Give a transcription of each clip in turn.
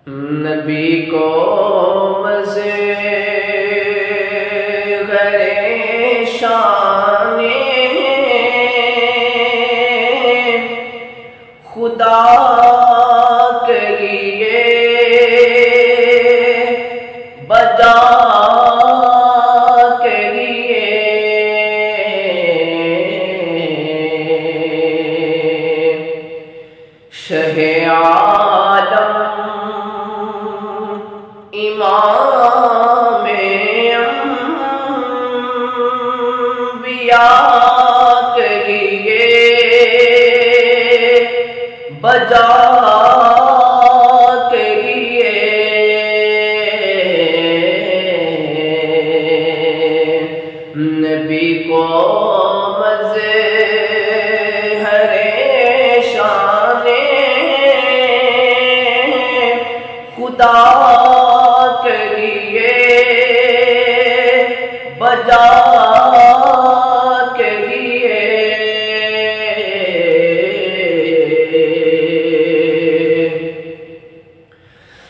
نبی کو مزے غرے شان خدا کریے بجا کریے شہ عالم امام انبیاء کریے بجا کریے نبی کو مظہر شان خدا کریے بجا کریے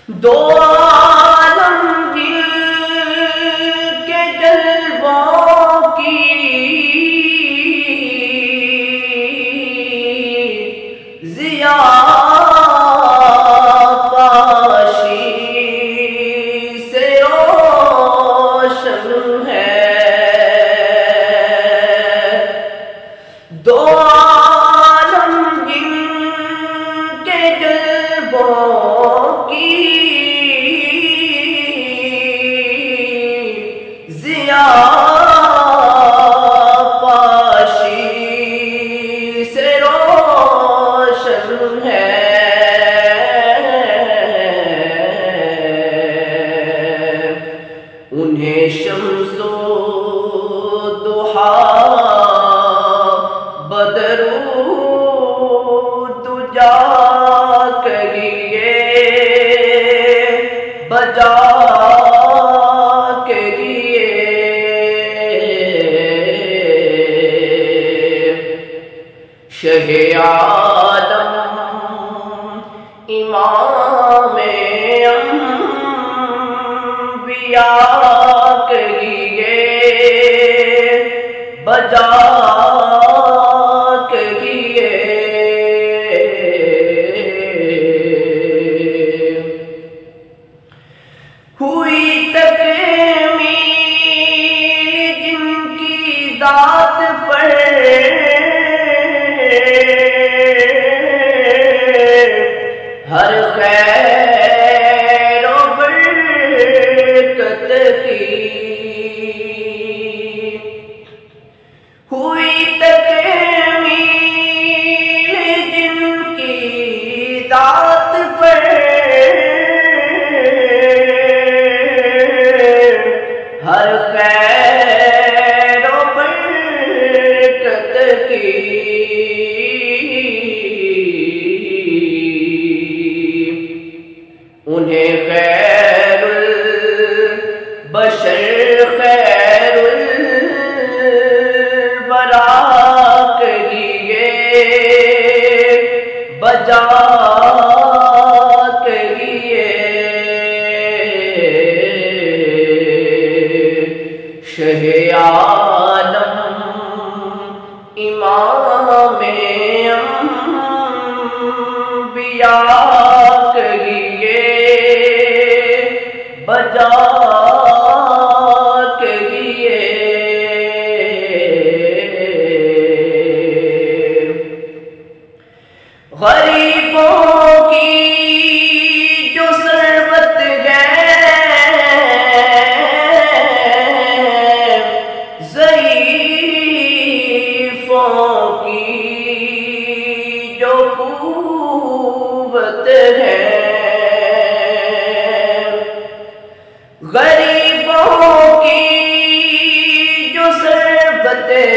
دو عالم دل کے جلووں کی ضیا دو عالم جن کے جلووں کی ضیا پاشی سے روشن ہے انہیں شمس و ضحیٰ بدرودجا کریے بجا کریے شہ عالم امام انبیاء کریے بجا ہوئی تکمیل جن کی ذات پر ہر خیر و برکت کی ہوئی تکمیل جن کی ذات پر ہر خیر و برکت کی انہیں خیر البشر خیر الورا کریے بجا کریے شہ عالم امام انبیاء کریے بجا کریے غریبوں کی جو ثروت ہے ضعیفوں کی جو قوت ہے غریبوں کی جو ثروت ہے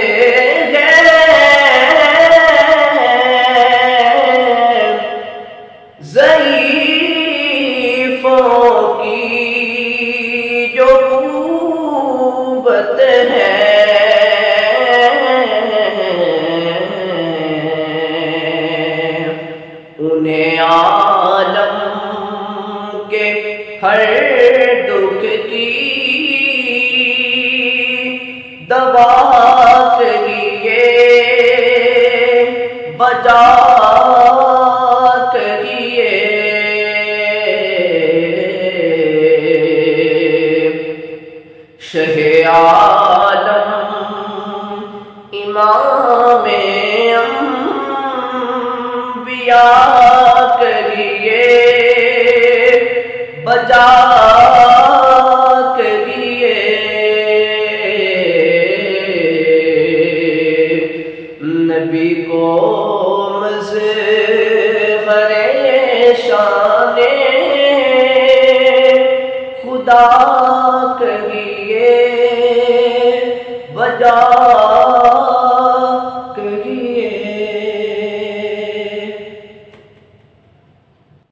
ضعیفوں کی جو قوت ہے انہیں عالم ہر دکھ کی دوا کریے بجا کریے شہ عالم امام انبیاء کریے بجا کریے نبی کو مظہر شان خدا کریے بجا